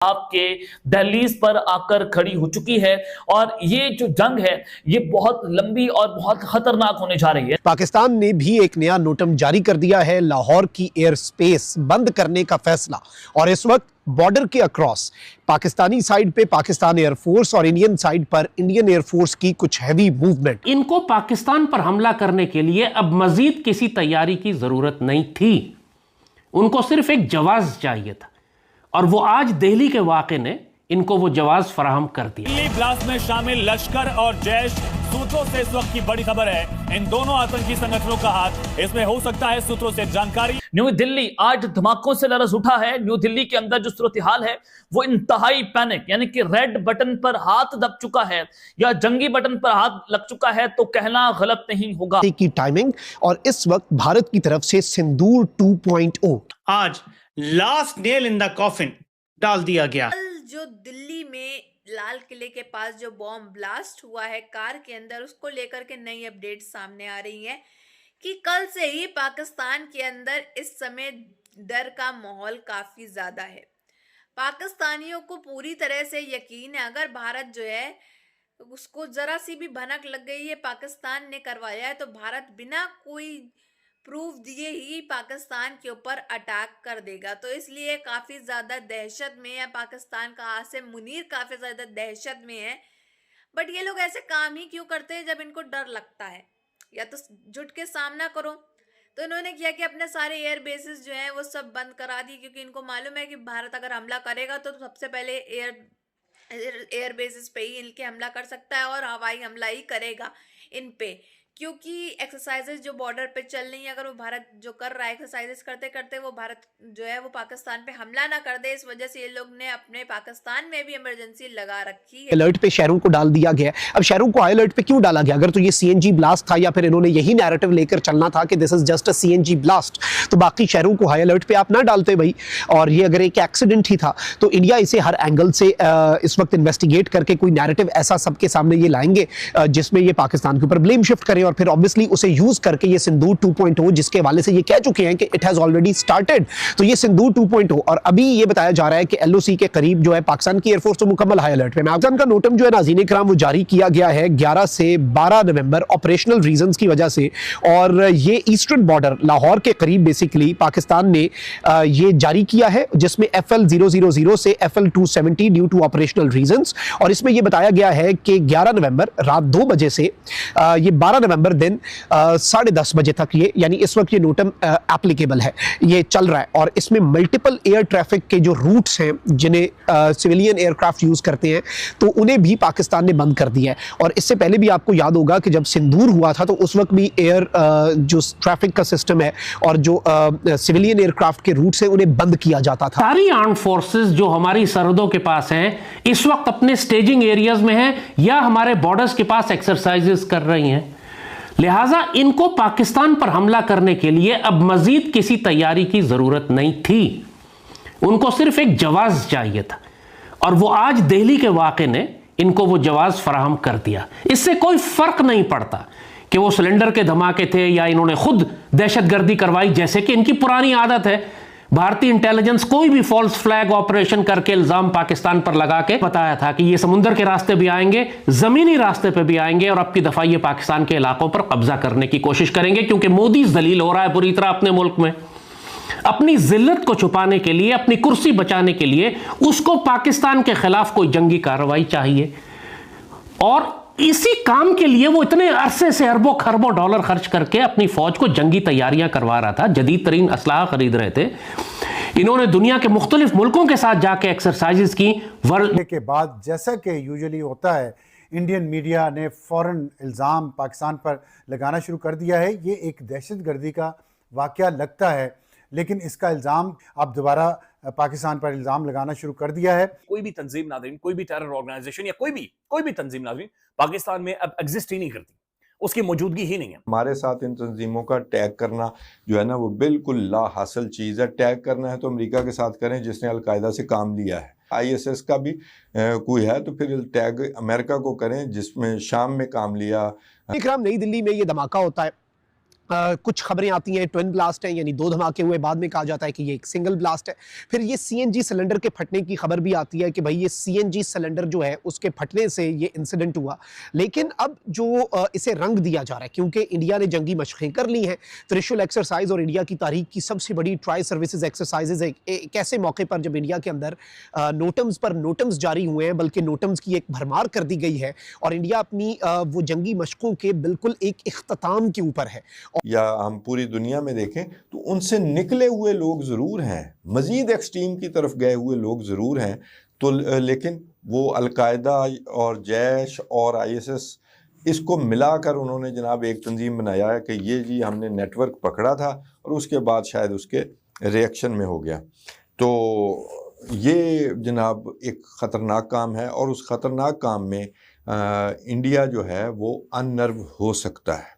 आपके दहलीज पर आकर खड़ी हो चुकी है और ये जो जंग है ये बहुत लंबी और बहुत खतरनाक होने जा रही है। पाकिस्तान ने भी एक नया नोटम जारी कर दिया है, लाहौर की एयर स्पेस बंद करने का फैसला। और इस वक्त बॉर्डर के अक्रॉस पाकिस्तानी साइड पे पाकिस्तान एयरफोर्स और इंडियन साइड पर इंडियन एयरफोर्स की कुछ हैवी मूवमेंट। इनको पाकिस्तान पर हमला करने के लिए अब मजीद किसी तैयारी की जरूरत नहीं थी, उनको सिर्फ एक जवाब चाहिए था और वो आज दिल्ली के वाक़े ने इनको वो जवाब फराहम कर दिया। दिल्ली ब्लास्ट में शामिल लश्कर और जैश सूत्रों से इस वक्त की बड़ी खबर है, इन दोनों आतंकी संगठनों का हाथ इसमें हो सकता है। सूत्रों से जानकारी। न्यू दिल्ली आज धमाकों से लरज उठा है। न्यू दिल्ली के अंदर जो सूरत हाल है वो इंतहाई पैनिक, यानी कि रेड बटन पर हाथ दब चुका है या जंगी बटन पर हाथ लग चुका है तो कहना गलत नहीं होगा की टाइमिंग। और इस वक्त भारत की तरफ से सिंदूर 2.0 आज last nail in the coffin डाल दिया गया। जो दिल्ली में लाल किले के पास जो बॉम्ब ब्लास्ट हुआ है कार के अंदर, उसको लेकर के नई अपडेट सामने आ रही है कि कल से ही पाकिस्तान के अंदर इस समय डर का माहौल काफी ज्यादा है। पाकिस्तानियों को पूरी तरह से यकीन है, अगर भारत जो है उसको जरा सी भी भनक लग गई है पाकिस्तान ने करवाया है तो भारत बिना कोई प्रूफ दिए ही पाकिस्तान के ऊपर अटैक कर देगा। तो इसलिए काफ़ी ज़्यादा दहशत में है पाकिस्तान का। आसिम मुनीर काफ़ी ज़्यादा दहशत में है। बट ये लोग ऐसे काम ही क्यों करते हैं जब इनको डर लगता है? या तो जुट के सामना करो। तो इन्होंने किया कि अपने सारे एयर बेसिस जो हैं वो सब बंद करा दिए, क्योंकि इनको मालूम है कि भारत अगर हमला करेगा तो सबसे पहले एयर बेसिस पे ही इनके हमला कर सकता है और हवाई हमला ही करेगा इन पे, क्योंकि एक्सरसाइजेस जो बॉर्डर पे चल रही है, अगर वो भारत जो कर रहा है एक्सरसाइजेस करते करते वो भारत जो है वो पाकिस्तान पे हमला ना कर दे, इस वजह से ये लोग ने अपने पाकिस्तान में भी इमरजेंसी लगा रखी है। अलर्ट पे शहरों को डाल दिया गया। अब शहरों को हाई अलर्ट पे क्यों डाला गया? अगर तो ये सीएनजी ब्लास्ट था या फिर इन्होंने यही नैरेटिव लेकर चलना था कि this is just a CNG blast, तो बाकी शहरों को हाई अलर्ट पे आप ना डालते भाई। और ये अगर एक एक्सीडेंट ही था तो इंडिया इसे हर एंगल से इस वक्त इन्वेस्टिगेट करके कोई नैरेटिव ऐसा सबके सामने ये लाएंगे जिसमें ये पाकिस्तान के ऊपर ब्लेम शिफ्ट करें और फिर ऑब्वियसली उसे यूज करके ये सिंदूर 2.0 जिसके हवाले से ये कह चुके हैं कि इट हैज ऑलरेडी स्टार्टेड, तो ये सिंदूर 2.0 और अभी ये बताया जा रहा है कि एलओसी के करीब जो है पाकिस्तान की एयरफोर्स तो मुकम्मल हाई अलर्ट पे। पाकिस्तान का नोटम जो है नाज़रीन इकराम वो जारी किया गया है 11 से 12 नवंबर ऑपरेशनल रीजंस की वजह से। और ये ईस्टर्न बॉर्डर लाहौर के करीब बेसिकली पाकिस्तान ने ये जारी किया है, जिसमें FL000 से FL270 due to operational reasons. और इसमें यह बताया गया है कि 11 नवंबर रात 2 बजे से ये 12 नवंबर दिन 10:30 बजे तक ये यानी इस वक्त ये नोटम एप्लीकेबल है, ये चल रहा है। और इसमें मल्टीपल एयर ट्रैफिक के जो रूट्स हैं जिन्हें सिविलियन एयरक्राफ्ट यूज करते हैं तो उन्हें भी पाकिस्तान ने बंद कर दिया है। और इससे पहले भी आपको याद होगा कि जब सिंदूर हुआ था तो उस वक्त भी एयर जो ट्रैफिक का सिस्टम है और जो सिविलियन एयरक्राफ्ट के रूट्स हैं उन्हें बंद किया जाता था। सारी आर्म्ड फोर्सेस जो हमारी सरहदों के पास हैं इस वक्त अपने स्टेजिंग एरियाज में हैं या हमारे बॉर्डर्स के पास एक्सरसाइजेस कर रही हैं, लिहाजा इनको पाकिस्तान पर हमला करने के लिए अब मजीद किसी तैयारी की जरूरत नहीं थी, उनको सिर्फ एक जवाब चाहिए था और वो आज दिल्ली के वाक़े ने इनको वो जवाब फराहम कर दिया। इससे कोई फर्क नहीं पड़ता कि वो सिलेंडर के धमाके थे या इन्होंने खुद दहशतगर्दी करवाई, जैसे कि इनकी पुरानी आदत है। भारतीय इंटेलिजेंस कोई भी फॉल्स फ्लैग ऑपरेशन करके इल्जाम पाकिस्तान पर लगा के बताया था कि ये समुद्र के रास्ते भी आएंगे, जमीनी रास्ते पे भी आएंगे और अब की दफा ये पाकिस्तान के इलाकों पर कब्जा करने की कोशिश करेंगे, क्योंकि मोदी जलील हो रहा है पूरी तरह अपने मुल्क में। अपनी जिल्लत को छुपाने के लिए, अपनी कुर्सी बचाने के लिए उसको पाकिस्तान के खिलाफ कोई जंगी कार्रवाई चाहिए और इसी काम के लिए वो इतने अरसे से अरबों खरबों डॉलर खर्च करके अपनी फौज को जंगी तैयारियां करवा रहा था, जदीद तरीन असलाह खरीद रहे थे। इन्होंने दुनिया के मुख्तलिफ मुल्कों के साथ जाके एक्सरसाइजेस की। वर्ल्ड के बाद जैसा कि यूजुअली होता है इंडियन मीडिया ने फौरन इल्ज़ाम पाकिस्तान पर लगाना शुरू कर दिया है। ये एक दहशतगर्दी का वाक़या लगता है, लेकिन इसका इल्ज़ाम अब दोबारा पाकिस्तान पर इल्ज़ाम लगाना शुरू कर दिया है। कोई भी तंजीम नाज़रीन, कोई भी टेरर ऑर्गेनाइजेशन या कोई भी तंजीम नाज़रीन पाकिस्तान में अब एग्जिस्ट ही नहीं करती, उसकी मौजूदगी ही नहीं है। हमारे साथ इन तंजीमों का टैग करना जो है ना वो बिल्कुल ला हासिल चीज़ है। टैग करना है तो अमेरिका के साथ करें जिसने अलकायदा से काम लिया है। ISS का भी कोई है तो फिर टैग अमेरिका को करें जिसमें शाम में काम लिया। इकराम नई दिल्ली में ये धमाका होता है कुछ खबरें आती हैं ट्विन ब्लास्ट है, यानी 2 धमाके हुए, बाद में कहा जाता है कि ये एक सिंगल ब्लास्ट है। फिर ये सीएनजी सिलेंडर के फटने की खबर भी आती है कि भाई ये सीएनजी सिलेंडर जो है उसके फटने से ये इंसिडेंट हुआ। लेकिन अब जो इसे रंग दिया जा रहा है, क्योंकि इंडिया ने जंगी मशक़ें कर ली हैं, त्रिशूल एक्सरसाइज और इंडिया की तारीख की सबसे बड़ी ट्राई सर्विसेज एक्सरसाइजेज एक ऐसे मौके पर जब इंडिया के अंदर नोटम्स पर नोटम्स जारी हुए हैं, बल्कि नोटम्स की एक भरमार कर दी गई है और इंडिया अपनी वो जंगी मशक़ों के बिल्कुल एक इख्तिताम के ऊपर है। या हम पूरी दुनिया में देखें तो उनसे निकले हुए लोग ज़रूर हैं, मज़ीद एक्सट्रीम की तरफ गए हुए लोग ज़रूर हैं, तो लेकिन वो अलकायदा और जैश और आईएसएस इसको मिलाकर उन्होंने जनाब एक तंजीम बनाया है कि ये जी हमने नेटवर्क पकड़ा था और उसके बाद शायद उसके रिएक्शन में हो गया। तो ये जनाब एक ख़तरनाक काम है और उस ख़तरनाक काम में इंडिया जो है वो अननर्व हो सकता है।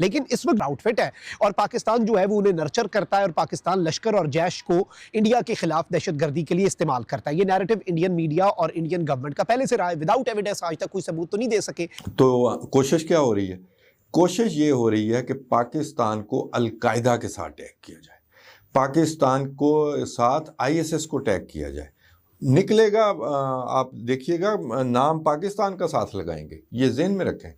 लेकिन इस वक्त आउटफिट है और पाकिस्तान जो है वो उन्हें नर्चर करता है और पाकिस्तान लश्कर और जैश को इंडिया के खिलाफ दहशतगर्दी के लिए इस्तेमाल करता है। ये नैरेटिव इंडियन मीडिया और इंडियन गवर्नमेंट का पहले से रहा है, विदाउट एविडेंस आज तक कोई सबूत तो नहीं दे सके। तो कोशिश क्या हो रही है? कोशिश ये हो रही है कि पाकिस्तान को अलकायदा के साथ टैग किया जाए, पाकिस्तान को साथ आईएसएस को टैग किया जाए। निकलेगा आप देखिएगा नाम पाकिस्तान का साथ लगाएंगे, ये ज़हन में रखें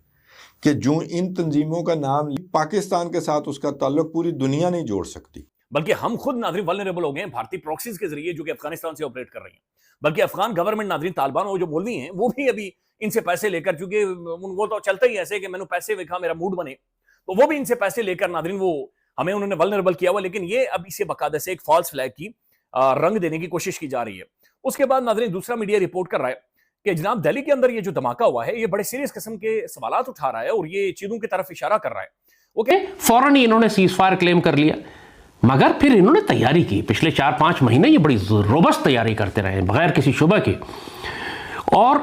कि जो इन तंजीमों का नाम पाकिस्तान के साथ उसका ताल्लुक पूरी दुनिया नहीं जोड़ सकती। बल्कि हम खुद नाज़रीन वल्नरेबल हो गए हैं भारतीय प्रॉक्सीज के जरिए जो कि अफगानिस्तान से ऑपरेट कर रही हैं। बल्कि अफगान गवर्नमेंट नाज़रीन तालिबान और जो मौलवी हैं वो भी अभी इनसे पैसे लेकर, क्योंकि वो तो चलता ही ऐसे कि मैंने पैसे देखा मेरा मूड बने, तो वो भी इनसे पैसे लेकर नाज़रीन वो हमें उन्होंने वल्नरेबल किया हुआ। लेकिन ये अब इसे बकायदा से एक फॉल्स फ्लैग की रंग देने की कोशिश की जा रही है। उसके बाद नाज़रीन दूसरा मीडिया रिपोर्ट कर रहा है कि जनाब दिल्ली के अंदर ये जो धमाका हुआ है ये बड़े सीरियस किस्म के सवालात उठा रहा है और ये चीजों की तरफ इशारा कर रहा है। ओके, फौरन ही इन्होंने सीज फायर क्लेम कर लिया, मगर फिर इन्होंने तैयारी की। पिछले 4-5 महीने ये बड़ी रोबस्ट तैयारी करते रहे बगैर किसी शुबह के। और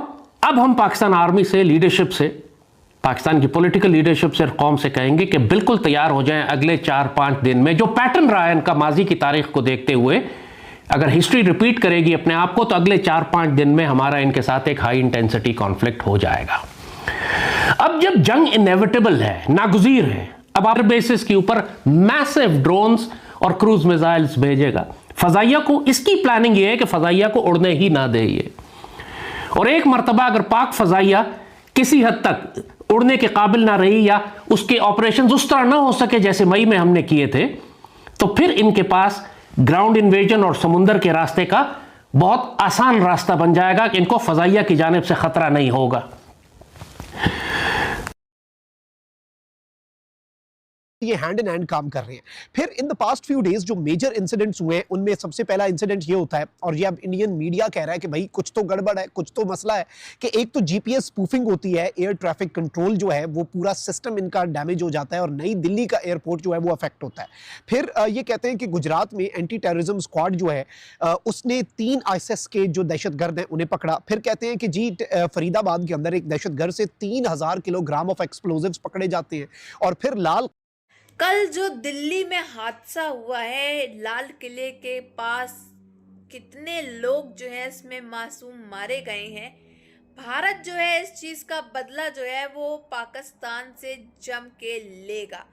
अब हम पाकिस्तान आर्मी से, लीडरशिप से, पाकिस्तान की पॉलिटिकल लीडरशिप से, कौम से कहेंगे कि बिल्कुल तैयार हो जाएं अगले 4-5 दिन में। जो पैटर्न रहा है इनका माजी की तारीख को देखते हुए, अगर हिस्ट्री रिपीट करेगी अपने आप को, तो अगले 4-5 दिन में हमारा इनके साथ एक हाई इंटेंसिटी कॉन्फ्लिक्ट हो जाएगा। अब जब जंग इनएविटेबल है, नागुज़ीर है, अब आर्मी बेसिस के ऊपर मैसिव ड्रोन्स और क्रूज मिसाइल्स भेजेगा। फजाइया को इसकी प्लानिंग ये है कि फजाइया को उड़ने ही ना दे ये। और एक मरतबा अगर पाक फजाइया किसी हद तक उड़ने के काबिल ना रही या उसके ऑपरेशन उस तरह ना हो सके जैसे मई में हमने किए थे, तो फिर इनके पास ग्राउंड इन्वेजन और समुंदर के रास्ते का बहुत आसान रास्ता बन जाएगा कि इनको फजाइया की जानिब से खतरा नहीं होगा। ये हैंड इन हैंड काम कर रहे हैं। फिर in the past few days जो मेजर इंसिडेंट्स हुए हैं उनमें सबसे पहला इंसिडेंट ये होता है, और ये अब इंडियन मीडिया कह रहा है कि भाई कुछ तो गड़बड़ है, कुछ तो मसला है, कि एक तो जीपीएस स्पूफिंग होती है, एयर ट्रैफिक कंट्रोल जो है वो पूरा सिस्टम इनका डैमेज हो जाता है और नई दिल्ली का एयरपोर्ट जो है वो अफेक्ट होता है। फिर ये कहते हैं कि गुजरात में एंटी टेररिज्म स्क्वाड जो है उसने 3 आईएसएस के जो दहशतगर्द हैं उन्हें पकड़ा। फिर कहते हैं कि जी फरीदाबाद के अंदर एक दहशतगर्द से 3000 किलोग्राम ऑफ एक्सप्लोजिव्स पकड़े जाते हैं। और फिर कल जो दिल्ली में हादसा हुआ है, लाल किले के पास कितने लोग जो है इसमें मासूम मारे गए हैं। भारत जो है इस चीज का बदला जो है वो पाकिस्तान से जम के लेगा।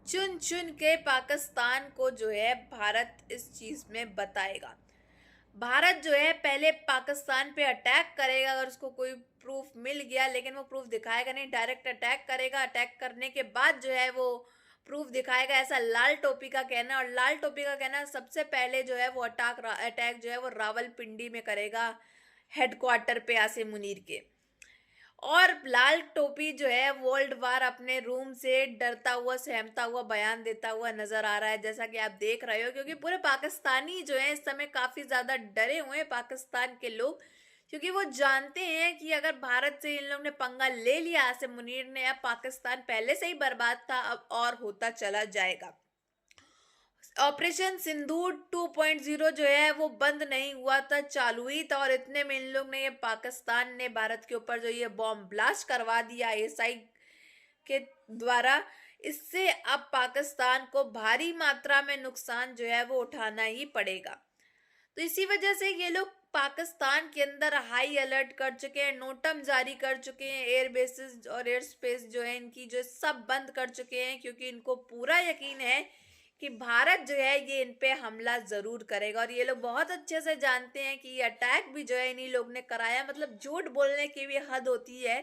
चुन चुन के पाकिस्तान को जो है भारत इस चीज में बताएगा। भारत जो है पहले पाकिस्तान पे अटैक करेगा अगर उसको कोई प्रूफ मिल गया, लेकिन वो प्रूफ दिखाएगा नहीं, डायरेक्ट अटैक करेगा। अटैक करने के बाद जो है वो प्रूफ दिखाएगा, ऐसा लाल टोपी का कहना। और लाल टोपी का कहना सबसे पहले जो है वो अटैक जो है वो रावलपिंडी में करेगा, हेडक्वार्टर पे आसिम मुनीर के। और लाल टोपी जो है वर्ल्ड वार अपने रूम से डरता हुआ, सहमता हुआ बयान देता हुआ नजर आ रहा है, जैसा कि आप देख रहे हो। क्योंकि पूरे पाकिस्तानी जो है इस समय काफी ज्यादा डरे हुए हैं, पाकिस्तान के लोग, क्योंकि वो जानते हैं कि अगर भारत से इन लोगों ने पंगा ले लिया आसिम मुनीर ने, अब पाकिस्तान पहले से ही बर्बाद था, अब और होता चला जाएगा। ऑपरेशन सिंदूर 2.0 जो है वो बंद नहीं हुआ था, चालू ही था। और इतने में इन लोग ने, ये पाकिस्तान ने भारत के ऊपर जो ये बॉम्ब ब्लास्ट करवा दिया आईएसआई के द्वारा, इससे अब पाकिस्तान को भारी मात्रा में नुकसान जो है वो उठाना ही पड़ेगा। तो इसी वजह से ये लोग पाकिस्तान के अंदर हाई अलर्ट कर चुके हैं, नोटम जारी कर चुके हैं, एयर बेसिस और एयर स्पेस जो है इनकी जो सब बंद कर चुके हैं, क्योंकि इनको पूरा यकीन है कि भारत जो है ये इन पे हमला जरूर करेगा। और ये लोग बहुत अच्छे से जानते हैं कि ये अटैक भी जो है इन्हीं लोग ने कराया। मतलब झूठ बोलने की भी हद होती है।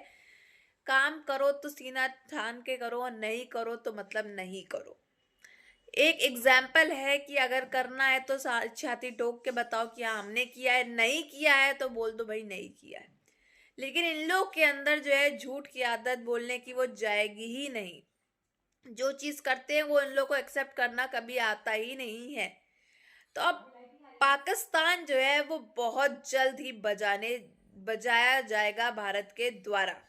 काम करो तो सीना थान के करो, और नहीं करो तो मतलब नहीं करो। एक एग्जाम्पल है कि अगर करना है तो छाती ठोक के बताओ कि हाँ हमने किया है, नहीं किया है तो बोल दो भाई नहीं किया है। लेकिन इन लोग के अंदर जो है झूठ की आदत बोलने की वो जाएगी ही नहीं। जो चीज करते हैं वो इन लोग को एक्सेप्ट करना कभी आता ही नहीं है। तो अब पाकिस्तान जो है वो बहुत जल्द ही बजाया जाएगा भारत के द्वारा।